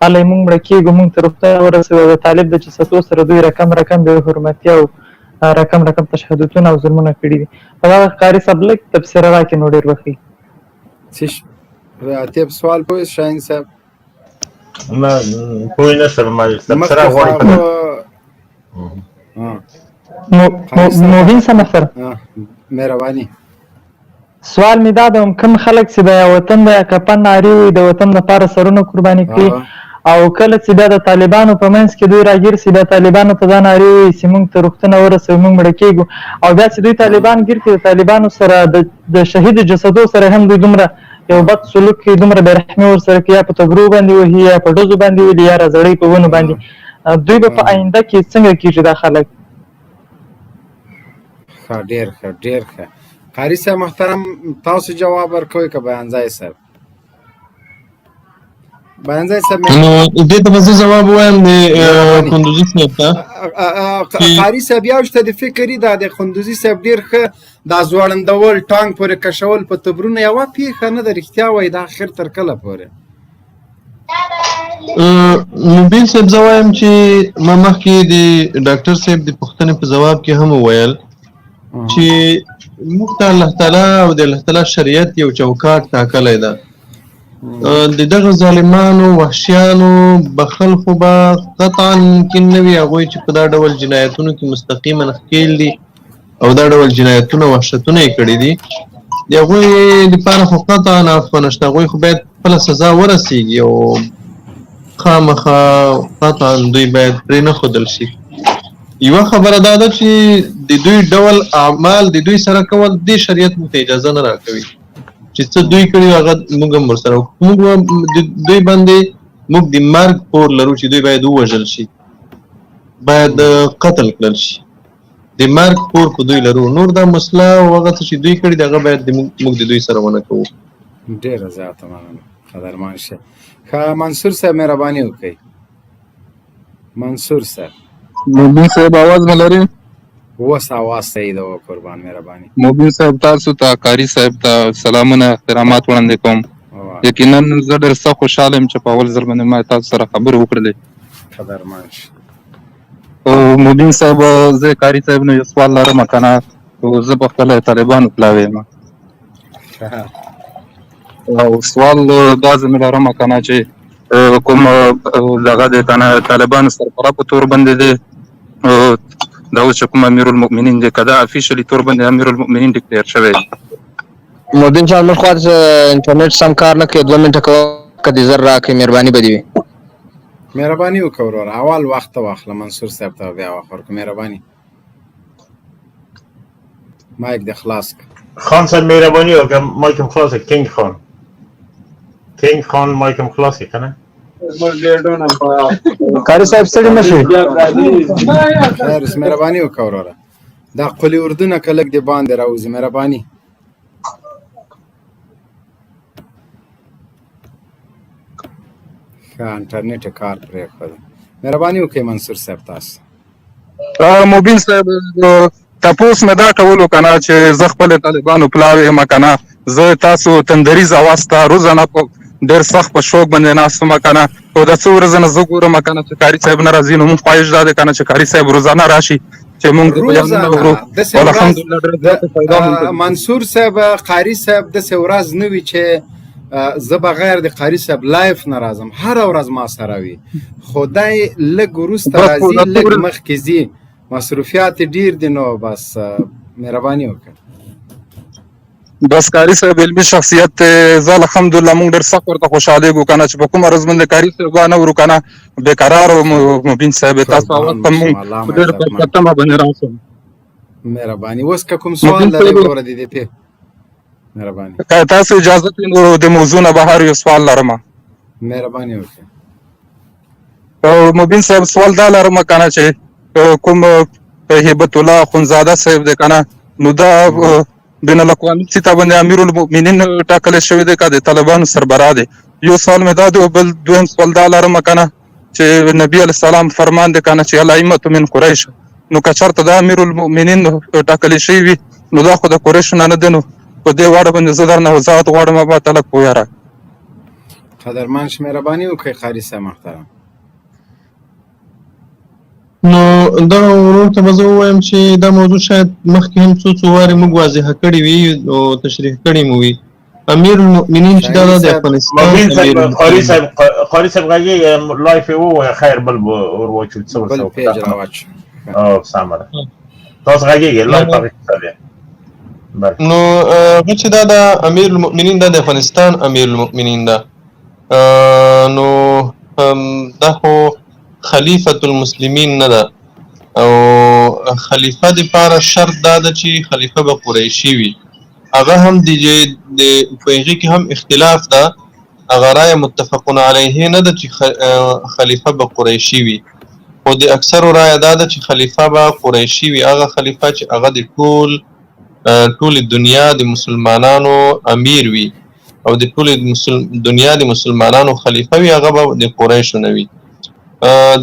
هلئ موږ مړه کېږو موږ ته روغتیا ورسوي د طالب د جسدو سره دوی رقم بې حرمتي او رقم تشهداتونه او ظلمونه کړي دي. په دغه قاري صاحب لږ تبصره راکړي نو ډېر وښي. راتب سوال پوه شاهین صاحب نه پوه نه شم ما تبصره غواړي. موبین صاحب سره مهرباني سوال می دا د کوم خلک چې د وطن د کفن نارې وي د وطن لپاره سرونه قرباني کړي او کله چې بیا د طالبانو په منځ کې دوی راګیر سي د طالبانو ته دا نارې وي چې موږ ته روغتونه ورسوي موږ مړه کېږو او بیا چې دوی طالبان ګیر کړي د طالبانو سره د شهید جسدو سره هم دوی دومره یو بد سلوک کوي دومره بېرحمي ورسره کوي یا په تبرو باندې وهي یا په ډزو باندې وهي یا رزړۍ په ونو باندې دوی به په آینده کې څنګه کېږي دا خلک؟ ښه ډېر ښه قاري صاحب محترم تاسو جواب ورکوئ که بیانځای صاحب؟ بیانځای صاحب نو دې ته به زه جواب وایم د کندوزي صاحب ته. قاري صاحب یو شته د فکري دا د کندوزي صاحب ډېر ښه دا ځوړندول ټانک پورې کشول په تبرونه یوه پېښه نه ده رښتیا وایي دا اخر تر کله پورې؟ مبین صاحب زه وایم چې ما مخکې د ډاکټر صاحب د پوښتنې په ځواب کې هم وویل چې موږ ته الله تعالی او د الله تعالی شریعت یو چوکاټ ټاکلی ده. د دغه ظالمانو وحشیانو بخل خو به قطعا ممکن نه وي هغوی چې په دا ډول جنایتونو کې مستقیما ښکېل دي او دا ډول جنایتونه وحشتونه یې کړي دي د هغوی دپاره خو قطعا عفوه نشته هغوی خو باید خپله سزا ورسیږي او خامخا قطعا دوی باید پرې نه ښودل شي. یوه خبره دا ده چې د دوی ډول اعمال د دوی سره کول دې شریعت موږ ته اجازه نه راکوي چې څه دوی کړي هغه موږ هم ورسره وکړو. موږ دوی باندې موږ د مرګ پور لرو چې دوی باید ووژل شي باید قتل کړل شي د مرګ پور په دوی لرو. نور دا مسله او هغه څه چې دوی کړي د هغه باید موږ د دوی سره ونه کوو. ډېره زیاته مننه قدرمان شه. ښه منصور صاحب مهرباني وکړئ. منصور صاحب مبین صاحب आवाज ملري اوس आवाज صحیح ده قربان مهرباني. مبین صاحب تاسو ته قاری صاحب ته سلامونه احترامات وړاندې کوم. یقینا زه ډېر سخت خوشحاله یم چې په اول ځل باندې ما تاسو سره خبرې وکړلې. قدرمان شه. مبین صاحب زه قاری صاحب نه یو سوال لرم که نه زه په خپله طالبانو پلاوی یم او سوال دا زه مې لرم که نه چې کوم دغه دی که نه طالبانو سرپره په تور باندې دی دا اوس چې کوم امیرالمؤمنین دی که دا افیشلي تور باندې امیرالمؤمنین ډکلیر شوی دی. مبین صاحب موږ خوا انټرنیټ سم کار نه کوي 2 منټه که دې زر راکړئ مهرباني به دې وي. مهرباني وکړه وروره اول وخت ته واخله منصور صاحب ته بیا وخت ورکړه مهرباني. مایک دې خلاص کړه. خان صاحب مهرباني وکړه مایکم خلاص کینګ خان مایکم خلاص کنه قاری صاحب ستړي نشئ خیر مهرباني وکړه وروره دا قلی اردو نه کلک دی باندې راوځي مهرباني ښه انټرنیټ کار پرېښود مهرباني وکړئ منصور صاحب تاسو مبین صاحب تپوس مې دا کولو کنه چې زه خپل طالبانو پلاوی یم کنه زه تاسو تندریز اواز ته روزانه په ډېر سخت په شوق باندې ناست یم کنه او د څو ورځې نه زه ګورم کنه چې قاري صاحب نه راځي نو مونږ خواهش دا دی کنه چې قاري صاحب روزانه راشي چې مونږ د بیانونه ورو الحمدلله منصور صاحب قاری صاحب داسې ورځ نه وي چې زه بغیر د قاری صاحب لایف نه راځم هره ورځ ما سره وي خدای لږ وروسته راځي لږ مخکې ځي مصروفیات ډیر دي نو بس مهرباني وکړه بس قاری صاحب علمي شخصیت زه الحمدلله مونږ ډېر سخت ورته خوشحالېږو کنه چې په کومه ورځ باندې قاري صاحب نه ورو کنه بېقرار او مبین صاحب تاسو اول په مونږ ډېر په تمه باندې راسو مهرباني اوس که کوم سوال لرئ وروره د دې په مهرباني که تاسو اجازه کړئ نو د موضوع نه بهر یو سوال لرم مهرباني وکړئ مبین صاحب سوال دا لرم کنه چې کوم هیبت الله خونزاده صاحب دی کنه نو دا بین الاقوامي سطح باندې امیر المؤمنین ټاکل شوی دی که د طالبانو سربراه دی یو سوال مې دا دی او بل دویم سوال دا لرم کنه چې نبی علیه السلام فرمان دی کنه چې الائمة من قریش نو که چېرته دا امیر المؤمنین ټاکل شوي وي نو دا خو د قریشو نه نه دی نو په دې واړه باندې زه درنه وضاحت غواړم ابا ته لږ پویه را قدرمن مهرباني وکړئ قاري صاحب محترم نو دا ورور ته به زه ووایم چې دا موضوع شاید مخکې هم څو وارې موږ واضحه کړې وي او تشریح کړې مو وي امیر المؤمنین چې دا د افغانستان قاری صاحب غږیږي لایف یې ووایه خیر بل به ور واچو څه ورته بل پیج راواچو سمه ده تاسو غږیږي لایف هغې نو چې دا د امیر المؤمنین دا د افغانستان امیر المؤمنین ده نو دا خو خلیفة المسلمین نه ده او خلیفه دپاره شرط دا ده چې خلیفه به قریشي وي هغه هم د په هغې کې هم اختلاف ده هغه رایه متفقون علیه نه ده چې خلیفه به قریشي وي خو د اکثرو رایه دا ده چې خلیفه به قریشي وي هغه خلیفه چې هغه د ټولې دنیا د مسلمانانو امیر وي او د ټولې دنیا د مسلمانانو خلیفه وي هغه به د قریشو نه وي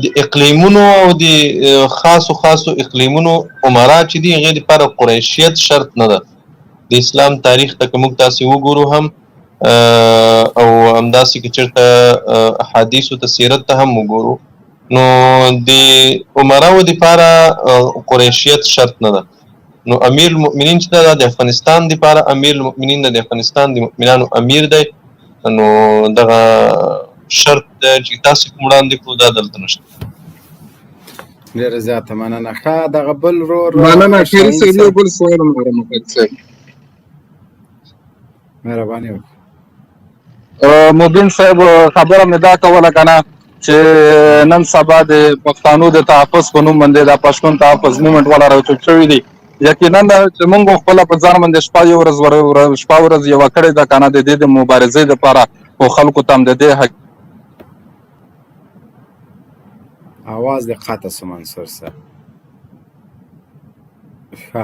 د اقلیمونو او د خاصو اقلیمونو عمرا چې دي هغې دپاره قریشیت شرط نه ده د اسلام تاریخ ته که موږ تاسې وګورو هم او همداسې که چېرته احادیثو ته سیرت ته هم وګورو نو د عمراو دپاره قریشیت شرط نه ده نو امیر المؤمنین چې دا د افغانستان دپاره امیر المؤمنین د افغانستان د مؤمنانو امیر دی نو دغه شرط چې تاسو کوم وړاندې کړو دا دلته نشته ډېره زیاته مننه ښه دغه بل ورور مننه خیر صاحب یو بل سوال هم لرم مهرباني وکړئ مبین صاحب خبره مې دا کوله کنه چې نن سبا د پښتانو د تحفظ په نوم باندې دا پښتون تحفظ مومنټ والا راوچت شوي دي یقینا چې موږ خپله په ځان باندې شپه ورځ یوه کړې ده کنه د دې د مبارزې دپاره خو خلکو ته هم د دې آواز دې قطع شو منصور صاحب ښه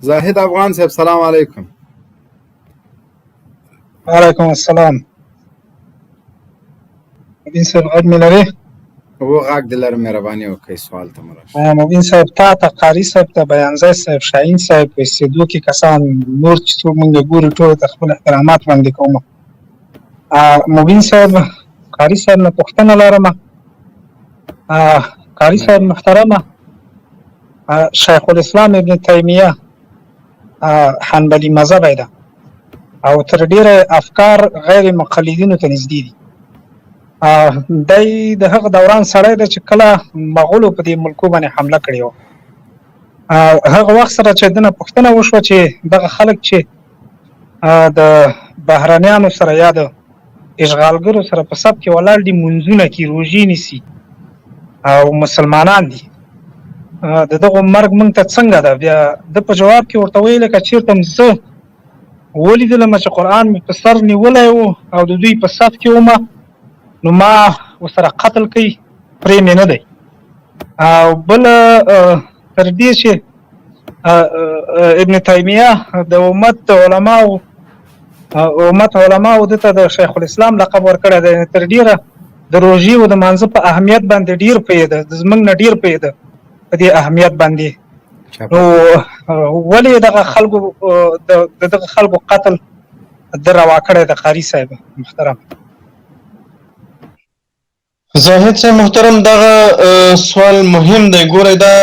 زاهد افغان صاحب سلام علیکم وعلیکم السلام مبین صاحب غږ مې لرې و غږ دې لرم مهرباني وکړئ سوال ته مو راشه مبین صاحب تا ته قاري صاحب ته بیانځی صاحب شاهین صاحب په استدیو کې کسان نور چې څوک موږ ګورو ټولو ته خپل احترامات وړاندې کوم مبین صاحب قاري صاحب نه پوښتنه لرم قاری صاحب محترمه شیخ الاسلام ابن تیمیه حنبلی مذهبی ده او تر ډیره افکار غیر مقلدینو ته نږدې دي دی د هغه دوران سړی دی چې کله مغولو په دې ملکو باندې حمله کړې وه هغه وخت سره چې دنه پوښتنه وشوه چې دغه خلک چې د بهرنیانو سره یا د اشغالګرو سره په سب کې ولاړ دي منځونه کې روژې نیسي او مسلمانان دي د دغه مرګ موږ ته څنګه ده بیا د په جواب کې ورته ویل که چېرته زه ولیدلم چې قرآن مې په سر نیولی و او د دوی په صف کې ومه، نو ما ورسره قتل کوي، پرې مې نه دی. او بله تر دې چې ابن تیمیه د امت علماو ده ته د شیخ الاسلام لقب ورکړی دی، تر ډېره د روژې او د مانځه په اهمیت باندې ډېر پوهېده، زموږ نه ډېر پوهېده په دې اهمیت باندې. نو ولې دغه خلکو قتل ده روا کړی د قاري صاحب محترم؟ زاهد صاحب محترم، دغه سوال مهم دی. ګورئ دا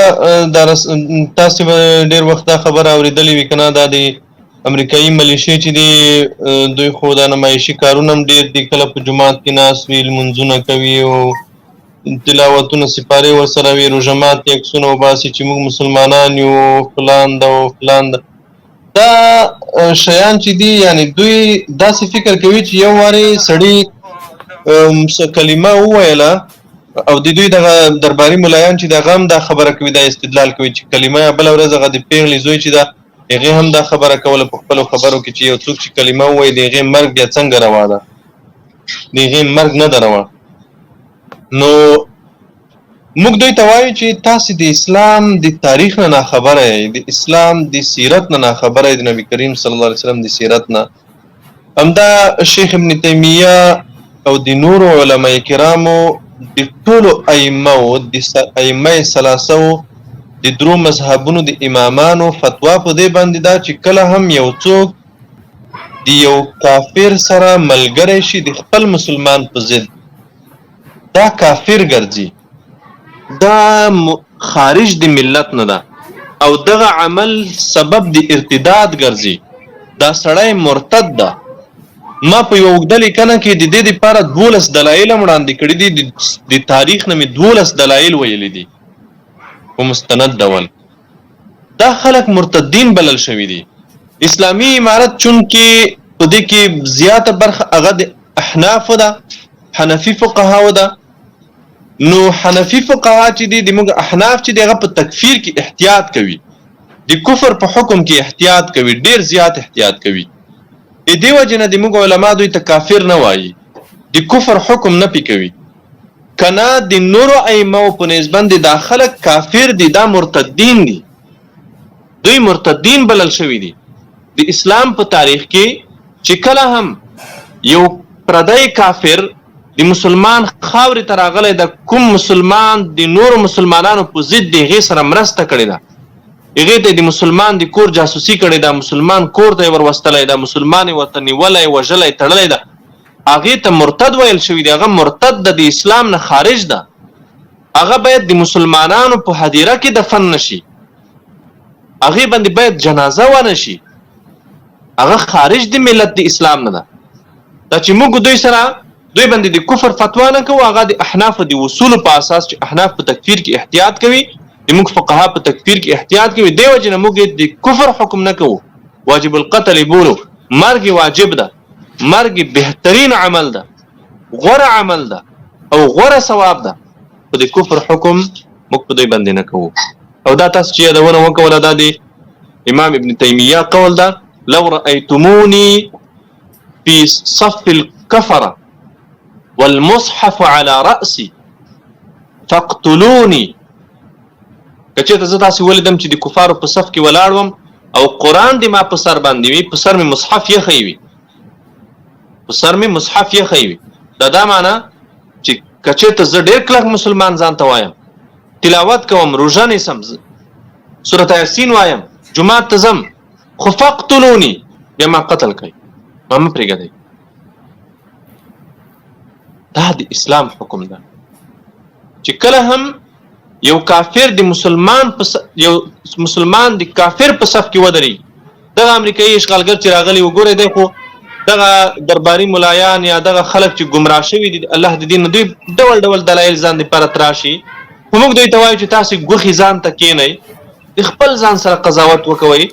تاسې به ډېر وخت دا خبره اورېدلې وي که نه، دا د امریکایي ملیشې چې دي دوی خو دا نمایشي کارونه هم ډېر دي، کله په جومات کې ناست وي، لمونځونه کوي او تلاوتونه سپارې ورسره وي، روژه ماتي عکسونه وباسي چې موږ مسلمانان یو، فلان ده او فلان ده. دا شیان چې دي یعنې دوی داسې فکر کوي چې یو وارې سړي کلمه وویله او د دوی دغه درباري ملایان چې دغه هم دا خبره کوي، دا استدلال کوي چې کلمه یا بله ورځ هغه د پیغلې زوی چې ده هغې هم دا خبره کوله په خپلو خبرو کې چې یو څوک چې کلمه ووایي د هغې مرګ بیا څنګه روا ده، د هغې مرګ نه ده روا. نو موږ دوی ته وایو چې تاسې د اسلام د تاریخ نه ناخبره یې، د اسلام د سیرت نه ناخبره یې، د نبي کریم صلی الله علیه وسلم د سیرت نه. همدا شیخ ابن تیمیه او د نورو علماء کرامو د ټولو ائمه ثلاثو د درو مذهبونو د امامانو فتوا په دې باندې ده چې کله هم یو څوک د یو کافر سره ملګری شي د خپل مسلمان په ضد، دا کافر ګرځي، دا خارج د ملت نه ده او دغه عمل سبب د ارتداد ګرځي، دا سړی مرتد ده. ما په یو اوږده لیکنه کې د دې دپاره 12 دلایل هم وړاندې کړي دي، د تاریخ نه مې 12 دلایل ویلي دي په مستند ډول. دا خلک مرتدین بلل شوي دي. اسلامي امارت چونکې په دې کې زیاته برخه هغه د احنافو ده، حنفي فقهاو ده. نو حنفي فقها چې دي د موږ احناف چې دي هغه په تکفیر کې احتیاط کوي، د کفر په حکم کې احتیاط کوي، ډیر زیات احتیاط کوي. دې وجې نه د موږ علما دوی ته کافر نه وایي، د کفر حکم نه پې کوي. که نه د نورو ائمو په نسبت دا خلک کافر دي، دا مرتدین دي، دوی مرتدین بلل شوي دي. د اسلام په تاریخ کې چې کله هم یو پردی کافر د مسلمان خاورې ته راغلی ده، کوم مسلمان د نورو مسلمانانو په ضد د هغې سره مرسته کړې ده، هغې ته د مسلمان د کور جاسوسي کړې ده، مسلمان کور ته یې وروستلی ده، مسلمان یې ورته نیولی، وژلی، تړلی ده، هغې ته مرتد ویل شوي دي. هغه مرتد ده، د اسلام نه خارج ده. هغه باید د مسلمانانو په هدیره کې دفن نشي، هغې باندې باید جنازه ونه شي، هغه خارج د ملت د اسلام نه ده. دا چې موږ دوی سره دوی باندې د کفر فتوا نه کوو، هغه د احنافو د اصولو په اساس چې احناف په تکفیر کې احتیاط کوي، موږ فقها په تکفیر کې احتیاط کوي. دې وجې نه موږ د کفر حکم نه کوو، واجب القتل بولو، مرګ واجب ده، مرګ بهترین عمل ده، غوره عمل ده او غوره ثواب ده، خو د کفر حکم موږ په دوی باندې نه کوو. او دا تاسو چې یادونه وکوله دا د امام ابن تیمیه قول ده، لو رأیتمونی فی صف الکفره والمصحف على رأسي فاقتلوني. که چېرته زه تاسې ولیدم چې د کفارو په صف کې ولاړ وم او قرآن دې ما په سر باندې وي، په سر مې مصحف یخی وي، په سر مې مصحف یخی وي، دا معنی چې که چېرته زه ډېر کلک مسلمان ځان ته وایم، تلاوت کوم، روژه نیسم، سورة یاسین وایم، جومات ته ځم، خو فاقتلوني، بیا ما قتل کوي، ما مه پرېږدئ. دا د اسلام حکم ده چې کله هم یو کافر د مسلمان د کافر په صف کې ودرېږي. دغه امریکایي اشغالګر چې راغلی وګورئ، دی خو دغه درباري ملایان یا دغه خلک چې ګمراه شوي دي الله د دین نه، دوی ډول ډول دلایل ځان دپاره تراشي. خو موږ دوی ته وایو چې تاسې ګوښې ځان ته کښېنئ، د خپل ځان سره قضاوت وکوئ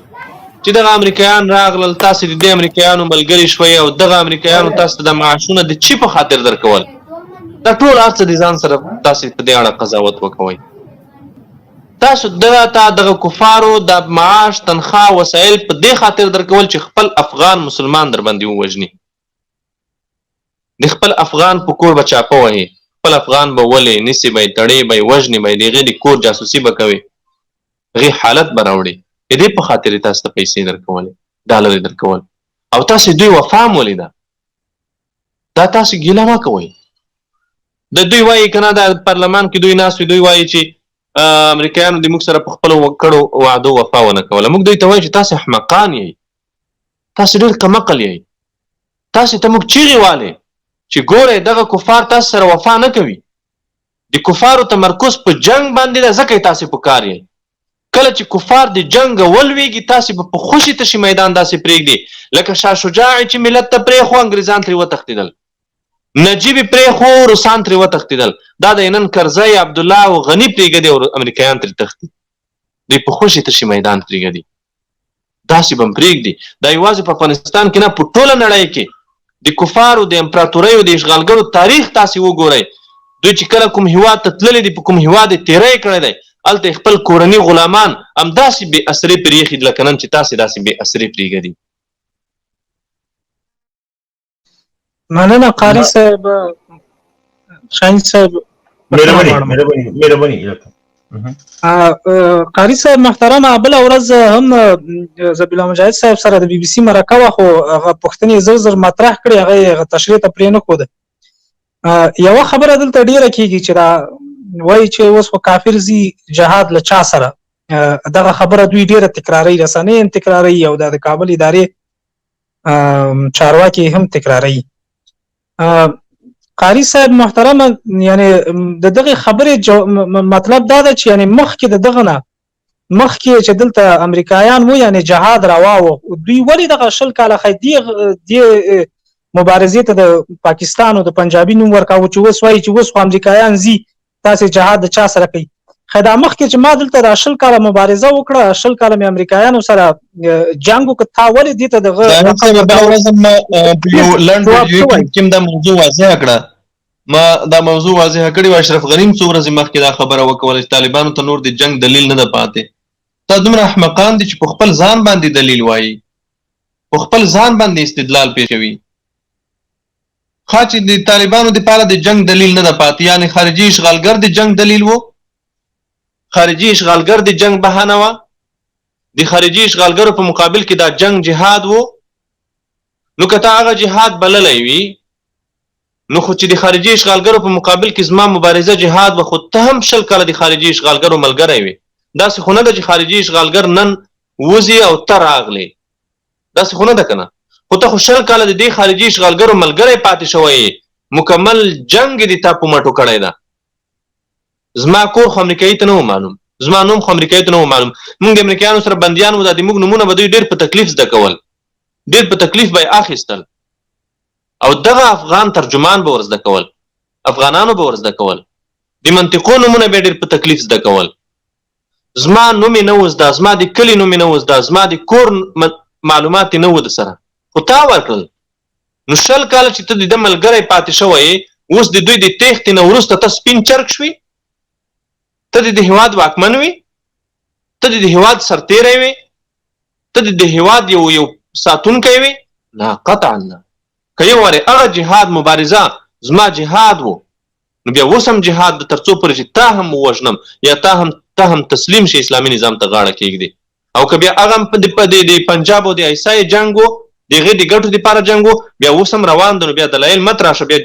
چې دغه امریکایان راغلل، تاسې د دې امریکایانو ملګري شوئ او دغه امریکایانو تاسو ته د معاشونه د چی په خاطر درکول، دا ټول هر څه د ځان سره تاسې په دې اړه قضاوت وکوئ. تاسو دغه کفارو د معاش تنخواه وسایل په دې خاطر درکول چې خپل افغان مسلمان در باندې ووژني، د خپل افغان په کور به چاپه وهي، خپل افغان به ولې نیسي به یې تړې به یې وژني به یې د هغې د کور جاسوسي به کوي، هغې حالت به راوړي. د دې په خاطر یې تاسو ته پیسې درکولې، ډالر یې درکول، او تاسو دوی وفا هم ولیده. دا تاسو ګیله مه کوئ. د دوی وایي که نه د پارلمان کې دوی ناست وي، دوی وایي چې امریکایانو د موږ سره په خپلو کړو وعدو وفا ونه کوله. موږ دوی ته وایو چې تاسو احمقان یئ، تاسو ډېر کمعقل یئ. تاسو ته موږ چیغې والې چې ګورئ دغه کفار تاسو سره وفا نه کوي. د کفارو تمرکز په جنگ باندې ده، ځکه یې تاسو په کار یئ. کله چې کفار د جنګ ولویږي تاسو به په خوشي تشي میدان داسې پرېږدي لکه شاه شجاع چې ملت ته پرېښو انګریزان ترې وتښتېدل، نجیب پرېښو روسان ترې وتښتېدل. دا د نن کرزی عبدالله او غني پرېږدي او امریکایان ترې تښتي، دوی په خوشي تشي میدان پرېږدي. داسې به هم پرېږدي. دا یوازې په افغانستان کې نه، په ټوله نړۍ کې د کفارو د امپراتوریو د اشغالګرو تاریخ تاسې وګورئ. دوی چې کله کوم هېواد ته تللي دي، په کوم هېواد یې تېری کړی دی، هلته خپل کورني غلامان همداسې بې اسرې پرې ایښي دي لکه نن چې تاسې داسې بې اسرې پرېږدي. مننه قاری صاحب. شاهین صاحب مهرباني قاری صاحب محترمه، بله ورځ هم زبیل مجاهد صاحب سره د بي بي سي مرکه وه، خو هغه پوښتنې زر مطرح کړې، هغه تشریح ته پرې نه ښوده. یوه خبره دلته ډېره کېږي چې دا وایي چې اوس خو کافر ځي جهاد له چا سره. دغه خبره دوی ډېره تکراروي، رسنۍ هم تکراروي او د کابل ادارې چارواکي هم تکراروي. قاری صاحب محترمه، یعنی د دغه خبرې مطلب دا ده چې یعنی مخکې د دغه نه مخکې چې دلته امریکایان وو یعنی جهاد روا و، دوی ولې دغه 20 کاله دې مبارزې ته د پاکستان او د پنجابي نوم ورکاوه چې اوس وایي چې اوس خو امریکایان ځي تاسې جهاد د چا سره کوي. خدا مخکې چې ما دلته د 20 کاله مبارزه وکړه، 20 کاله مې امریکایانو سره جنګ وکړ، تا ولې دې ته دغه لنډ ویډیو کې دا موضوع واضح کړه. ما دا موضوع واضح کړې و، اشرف غنیم څو ورځې مخکې دا خبره وکوله چې طالبانو ته نور د جنګ دلیل نه ده پاتې. تا دومره احمقان دي چې په خپل ځان باندې دلیل وایي، په خپل ځان باندې استدلال پیش کوي. خا چې د طالبانو دپاره د جنگ دلیل نه ده پاتې، یعنې خارجي اشغالګر د جنگ دلیل و، خارجي اشغالګر د جنگ بهانه وه، د خارجي اشغالګرو په مقابل کې دا جنگ جهاد و. نو که تا هغه جهاد بللی وي، نو خو چې د خارجي اشغالګرو په مقابل کې زما مبارزه جهاد و، خو ته هم 20 کاله د خارجي اشغالګرو ملګری وي. داسې خو نه ده چې خارجي اشغالګر نن وځي او ته راغلی، داسې خو نه ده که نه. خو ته خو 20 کاله د دې خارجي اشغالګرو ملګری پاتې شوی، مکمل جنګ یې د تا په مټو کړی ده. زما کور خو امریکایي ته نه و معلوم، زما نوم خو امریکایي ته نه و معلوم. موږ د امریکایانو سره بندیان وو، دا د موږ نومونه به دوی ډېر په تکلیف زده کول، ډېر په تکلیف به یې اخیستل، او دغه افغان ترجمان به ور زده کول، افغانانو به ور زده کول، د منطقو نومونه به یې ډېر په تکلیف زده کول. زما نوم یې نه و زده، زما د کلي نوم یې نه و زده، زما د کور معلومات یې نه و د سره، خو تا ورکړل. نو 20 کاله چې ته د ده ملګری پاتې شوی، اوس د دوی د تېښتې نه وروسته ته سپین چرګ شوي، ته د دې هېواد واکمن وي، ته د دې هېواد سرتېری وي، ته د دې هېواد یو ساتونکی وي؟ نه، قطعا نه. که یو وارې هغه جهاد مبارزه زما جهاد و، نو بیا اوس هم جهاد د تر څو پورې چې تا هم ووژنم یا تا هم تسلیم شي اسلامي نظام ته غاړه کېږدي. او که بیا هغه هم د پنجاب او د عیسای جنګ و، د هغې د ګټو دپاره جنګ و، بیا اوس هم روان ده. نو بیا دلایل مت راشه، بیا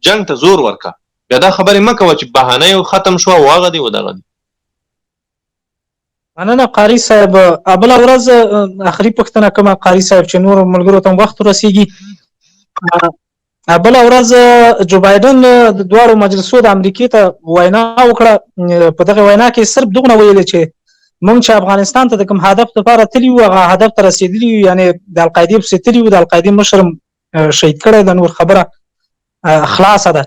جنګ ته زور ورکه، بیا دا خبرې مه کوه چې بهانه یې ختم شوه او هغه دی و دغه دی. مننه قاری صاحب. بله ورځ آخري پوښتنه کومه قاری صاحب چې نور ملګرو ته وخت ورسېږي. بله ورځ جو بایدن د دواړو مجلسو د امریکې ته وینا وکړه. په دغه وینا کې صرف دغه ویلې چې موږ چې افغانستان ته د کوم هدف لپاره تللي وو هغه هدف ته رسېدلي یو، یعنې د القاعدې پسې تللي وو، د القاعدې مشر شهید کړی ده، نور خبره خلاصه ده.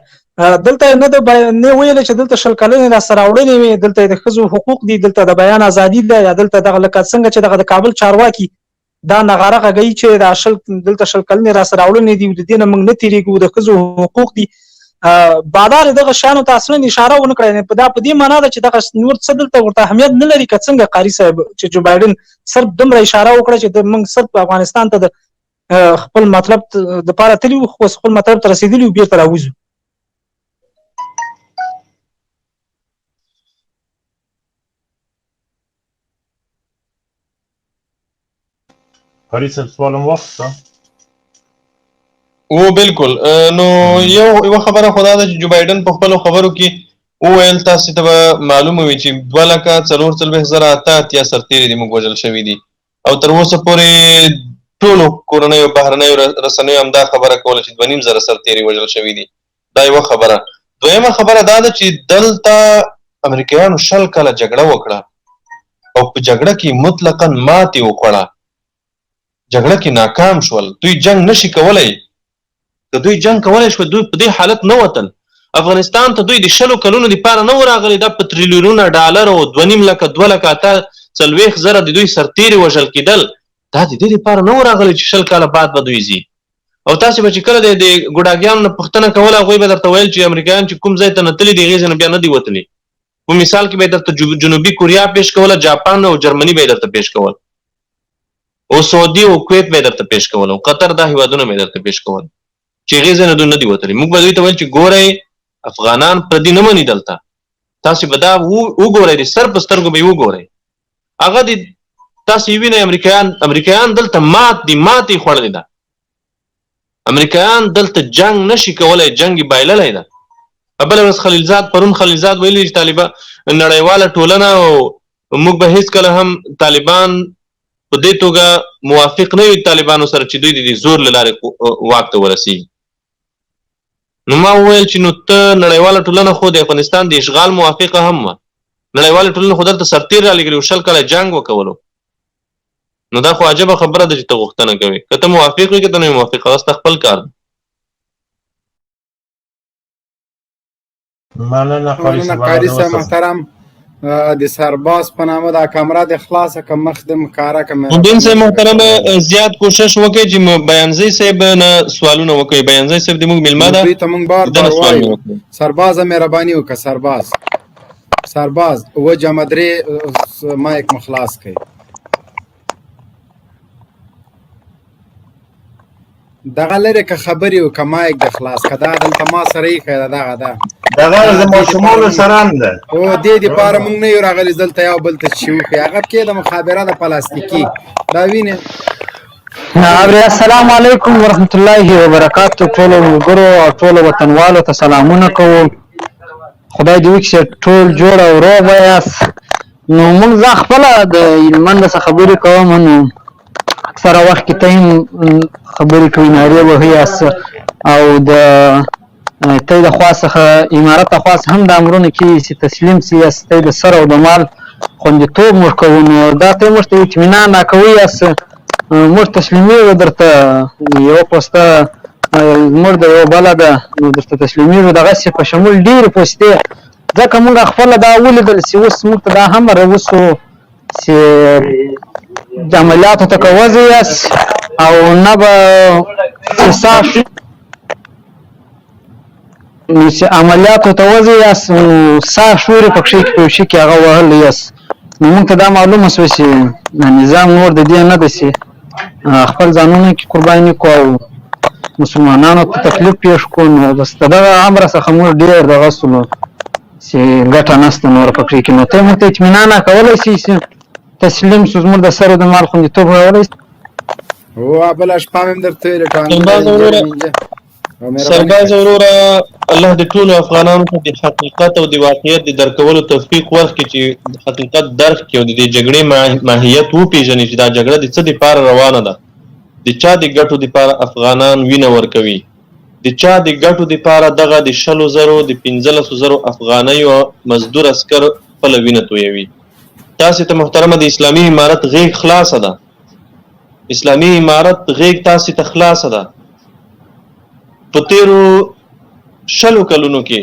دلته نه ویل چې دلته 20 کلنې راسته راوړنې وي، دلته د ښځو حقوق دي، دلته د بیان ازادي ده، یا دلته دغه لکه څنګه چې دغه د کابل چارواکي دا نغاره غږوي چې دا دلته 20 کلنې راسته راوړنې دي، د دې نه موږ نه تېرېږو، د ښځو حقوق دي. بادار دغه شانو ته اصلا اشاره ونه کړې په دې معنا ده چې دغه نور څه دلته ورته اهمیت نه لري که څنګه قاری صاحب چې جو بایدن صرف دومره اشاره وکړه چې موږ صرف افغانستان ته خپل مطلب د پاره تللی خو خپل مطلب ته رسیدلی او بیرته راوځو. قاری صاحب سوالم وخت او بالکل نو یو خبره خدا ده چې جو بایدن په خپل خبرو کې وویل تاسو ته معلومه وي چې 2,440,000 سرتیري دي موږ وژل شوي دي او تر اوسه پورې ټولو کورنیو بهرنیو رسنیو همدا خبره کوله چې 2,500 سرتیري وژل شوي دي. دا یوه خبره. دویمه خبره دا ده چې دلته امریکایانو 100 کاله جګړه وکړه او په جګړه کې مطلقاً ماتې وخوړه، جګړه کې ناکام شول. دوی جنگ نشي کولی. که دوی جنگ کولی شول دوی په دې حالت نه وتل. افغانستان ته دوی د 100 کلونو دپاره نه وراغلي. دا په تریلیونونه ډالر او 2.5 لکه 2 لکه 40,000 د دوی سرتیري وژل کېدل. دا د دې لپاره نه ورغلي چې 100 کاله بعد به دوی ځي. او تاسې به چې کله د ګوډاګیانو نه پوښتنه کوله هغوی به درته ویل چې امریکایان چې کوم ځای ته نتلي دي هغې ځای نه بیا نه دي وتلي. په مثال کې به یې درته جنوبي کوریا پیش کوله، جاپان او جرمني به یې درته پیش کول، او سعودي او کویت به یې درته پیش کول، او قطر دا هېوادونه به یې درته پیش کول چې هغې ځای نه دوی نه دي وتلي. موږ به دوی ته ویل چې ګورئ افغانان پردي نه مني دلته، تاسې به دا وګورئ، د سر په سترګو به یې وګورئ. هغه د تاسې وینئ امریکایان دلته ماتې خوړلې ده. امریکایان دلته جنگ نشي کولی، جنگ یې بایللی ده. بله ورځ پرون خلیلزاد ویلي چې طالبان نړیواله ټولنه او موږ به هیڅکله هم طالبان په دې توګه موافق نه وي طالبانو سره چې دوی د زور له لارې واک ته ورسېږي. نو ما وویل چې نو ته نړیواله ټولنه خو د افغانستان د اشغال موافقه هم وه، نړیواله ټولنه خو دلته سرتیر رالېږلي و 100 کاله جنګ وکولو. نو دا خو عجبه خبره ده چې ته غوښتنه کوې. که ته موافق وي که ته نه یې موافق، هغه ستا خپل کار دی. مننه قاری صاحب محترم. د سرباز په نامه دا کمره د خلاصه که مخ د مکاره که مبین صاحب محترم زیات کوشش وکړئ چې بیانزی صاحب نه سوالونه وکړئ. بیانزی صاحب د موږ میلمه ده، دوی ته موږ بار وایو سربازه مهرباني وکړه. سرباز اوه جمع درې مایک مخلاص کړئ. دغه لرې که خبرې وکړه مایک د خلاص که دا دلته ما سره ایښی ده دغه ده دغه د ماشومانو سره هم ده. او دې دپاره موږ نه یو راغلي دلته یو بل ته چې وکړي. هغه پکې د مخابره د پلاستیکي دا وینې. السلام علیکم ورحمت الله وبرکاتو. ټولو ملګرو او ټولو وطنوالو ته سلامونه کوو. خدای دې وکړي چې ټول جوړ او روغ یاست. نو موږ زه خپله د هلمند څخه خبرې کوم. نو اکثره وخت کې ته هم خبرې کوي، نارې وهي یاست او د ته د خوا څخه امارت ته خوا هم د امرونه کېږي چې تسلیم سي یاست. ته د سر او د مال خوندیتوب موږ کوو. نو دا ته موږ ته اطمینان راکوي یاست. موږ تسلیمېږو درته یوه پوسته زموږ د یوه بله ده، نو درته تسلیمېږو دغسې په شمول ډېرې پوستې، ځکه موږ خپله دا ولیدل چې اوس موږ ته دا هم راوسو چې عملیاتو ته که وځئ یاست او نه به چې عملیاتو ته وځئ یاست ساه شورې په کښې کې په یو شي کې هغه وهلی یاست. نو موږ ته دا معلومه شوه چې نظام نور د دې نه ده چې خپل ځانونه کې قرباني کړو او مسلمانانو ته تکلیف پېښ کړو. نو بس د دغه امره څخه موږ ډېر دغه شولو چې ګټه نشته نوره په کښې کې. نو ته موږ ته اطمینان راکولی شي چې تسلیم شو زموږ د سر او د مال خوندیتوب کولی شي. هو بله شپه مې هم درته ویلې سرباز وروره الله د ټولو افغانانو ته د حقیقت او د واقعیت د درک کولو توفیق ورکړي چې د حقیقت درک کړي او د دې جګړې ماهیت وپېژني چې دا جګړه د څه دپاره روانه ده، د چا د ګټو دپاره افغانان وینه ورکوي، د چا د ګټو دپاره دغه د 100,000 د 15,000 افغانیو مزدور عسکر خپله وینه تویوي. تاسې ته محترمه د اسلامي امارت غیږ خلاصه ده، اسلامي امارت غیږ تاسې ته خلاصه ده. په تیرو 100 کلونو کې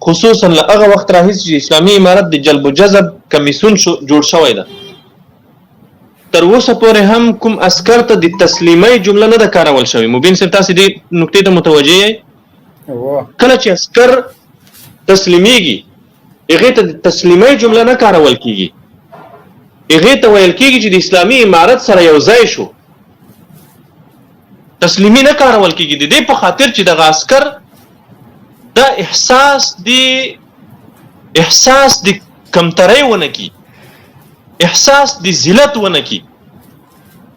خصوصا له هغه وخت راهیسې چې اسلامي امارت د جلب و جذب کمیسیون جوړ شوی ده، تر اوسه پورې هم کوم عسکر ته د تسلیمۍ جمله نه ده کارول شوې. مبین صاحب تاسې دې نکتې ته متوجه یئ؟ کله چې عسكر تسلیمیږي هغې ته د تسلیمۍ جمله نه کارول کیږي، هغې ته ویل کیږي چې د اسلامي امارت سره یو ځای شو. تسلیمي نه کارول کیږي د دې په خاطر چې دغه عسكر دا احساس د کمترۍ ونه کی، احساس د ذلت ونه کی.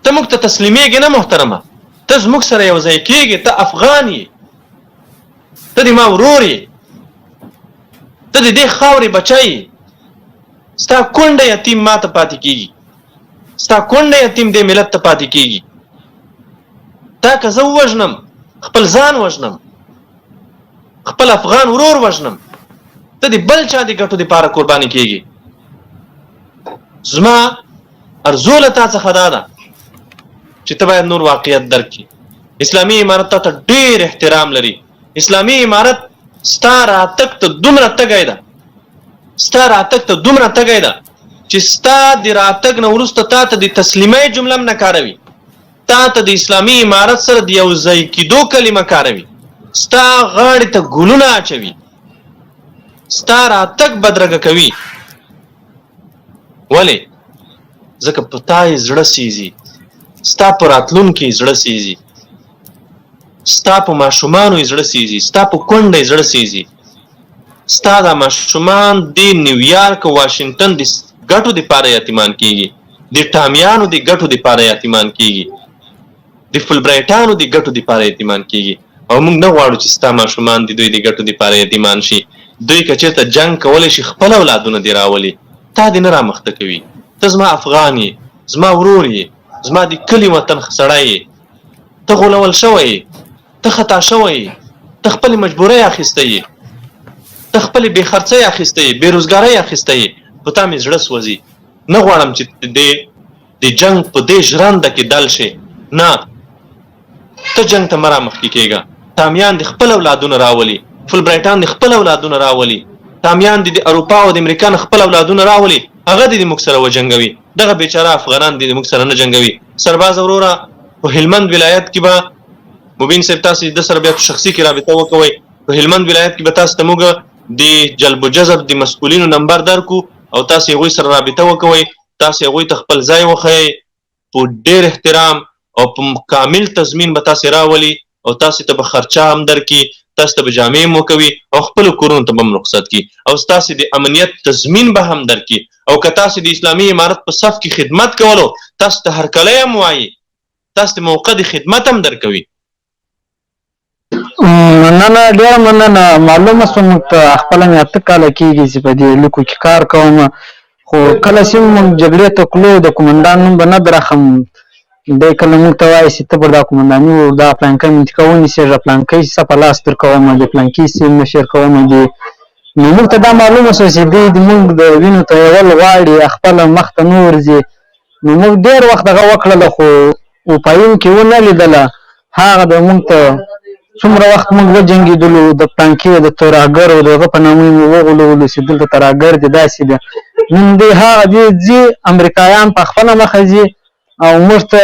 ته موږ ته تسلیمیږي نه محترمه، ته زموږ سره یو ځای کیږي، ته افغان یې، ته د ما ورور یې، ته د دې خاورې بچی یې. ستا کونډه یتیم ما ته پاتې کیږي، ستا کونډه یتیم دې ملت ته پاتې کیږي. تا که زه ووژنم خپل ځان وژنم، خپل افغان ورور وژنم، ته د بل چا د ګټو دپاره قرباني کیږي. زما ارزو له تا څخه دا ده چې ته باید نور واقعیت درک کړي. اسلامي امارت تا ته ډېر احترام لري. اسلامي امارت ستا راتګ ته دومره تږی ده، ستا راتګ ته دومره تږی ده چې ستا د راتګ نه وروسته تا ته د تسلیمۍ جمله هم نه کاروي، تا ته د اسلامي امارت سره د یو ځای کېدو کلمه کاروي، ستا غاړې ته ګلونه اچوي، ستا راتګ بدرګه کوي. ولې؟ ځکه په تا یې زړه سیزي، ستا په راتلونکي یې زړه سیزي، ستا په ماشومانو یې زړه سیزي، ستا په کونډه یې زړه سیزي. ستا دا ماشومان د نیویارک او واشنګټن د ګټو دپاره یتیمان کیږي، د ټامیانو د ګټو دپاره یتیمان کیږي، د فلبرایټانو د ګټو دپاره یتیمان کیږي. او موږ نه غواړو چې ستا ماشومان د دوی د ګټو دپاره یتیمان شي. دوی که چېرته جنګ کولی شي خپل اولادونه دې راولي، تا دې نه رامخته کوي. ته زما افغان یې، زما ورور یې، زما د کلي وطن سړی یې. ته غولول شوی یې، ته خطا شوی یې، ته خپلې مجبورۍ اخیستی یې، ته خپلې بې خرڅۍ اخیستی یې، بې روزګارۍ اخیستی یې. په تا مې زړه سوځي. نه غواړم چې د جنګ په دې ژرنده کې دل شي. نه، ته جنګ ته مه رامخکې کېږه. تامیان د خپل اولادونه راولي، فلبرایټان د خپل اولادونه راولي، تامیان د اروپا او د امریکا نه خپل اولادونه راولي، هغه دې موږ سره وجنګوي. دغه بیچاره افغانان دې موږ سره نه جنګوي. سرباز وروره، په هلمند ولایت کې به مبین صاحب تاسو د سره بیا په شخصي کې رابطه وکوئ. په هلمند ولایت کې به تاسو ته موږ د جلب و جذب د مسؤلینو نمبر درکو او تاسو هغوی سره رابطه وکوئ. تاسو هغوی ته خپل ځای وښیئ، په ډېر احترام او په کامل تضمین به تاسو راولي او تاسو ته به خرچه هم درکړي، تاسو ته به جامې هم وکوي او خپلو کورونو ته به هم رخصت کړي او ستاسو د امنیت تضمین به هم درکړي. او که تاسو د اسلامي امارت په صف کې خدمت کولو، تاسو ته هرکلی هم وایي، تاسو ته موقع د خدمت هم درکوي. مننه، ډېره مننه. معلومه شوه موږ ته خپله مې 8 کاله کېږي چې په دې لیکو کې کار کوم، خو کله چې موږ جګړې ته تلو د قومندان نوم به نه درخم. دی کله موږ ته وایي چې ته به دا قومنداني دا پلانکی منطقه ونیسېږه، پلانکی څه په لاس درکوم، د پلانکي سیمې مشر کوم دي. نو موږ ته دا معلومه شوه چې دوی موږ د وینو تویول غواړي، خپله مخ ته نه ورځي. نو موږ ډېر وخت هغه وکړله خو وپاین کې ونه لیدله. هغه د موږ ته څومره وخت موږ وجنګېدلو، د پلانکي د ترهګرو د هغه په نامه یې وغولولو چې دلته ترهګر دی داسې دی. نن دی هغه دی ځي امریکایان په خپله مخه ځي او موږ ته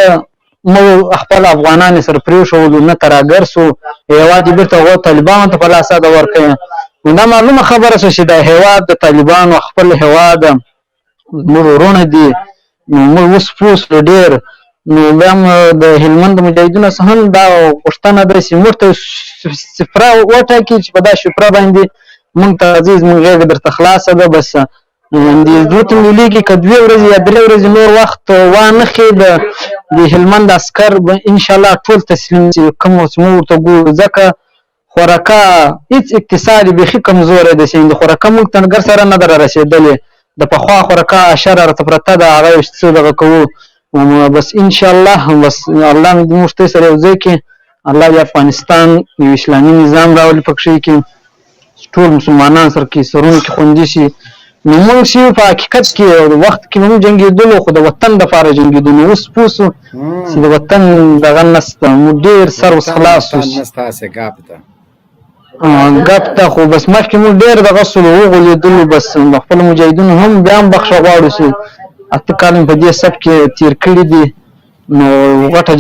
موږ خپل افغانان یې سره پرېښولو، نه ترهګر سو، هېواد یې بېرته هغو طالبانو ته په لاس ورکوي. نو دا معلومه خبره شوه چې دا هېواد د طالبانو خپل هېواد زموږ وروڼه دي. نو موږ اوس پوه شو ډېر. نو بیا هم د هلمند مجاهدینو څخه هم دا غوښتنه ده چې موږ ته شفره وټاکي چې په دا شفره باندې موږ ته راځئ، زموږ غېږه درته خلاصه ده. بس د زړه ته مې لېږي که 2 ورځې یا 3 ورځې نور وخت وانخلي، د هلمند عسکر به انشاءالله ټول تسلیم شي کوم چې موږ ورته ګورو. ځکه خوراکه هېڅ اقتصاد یې بیخي کمزوری دی چې د خوراکه موږ تنګر سره نه ده رارسېدلې. د پخوا خوراکه اشره راته پرته ده، هغه یې څه دغه کوو. بس انشاءالله بس الله مې موږ ته سره یو ځای کړي، الله د افغانستان یو اسلامي نظام راولي پکښې کې، ټول مسلمانان سره کې سرونه کې خوندي شي. نو موږ چې په حقیقت کې وخت کې موږ جنګېدلو خو د وطن دپاره جنګېدو. نو اوس پوه شو چې د وطن دغه نسته، موږ ډېر سر اوس خلاص شو ګپ ته. خو بس مخکې موږ ډېر دغه سولو وغولېدلو. بس د خپلو مجاهدینو هم بیا هم بخښه غواړو چې 8 کاله مې په دې سب کې تېر کړي دي. نو غټه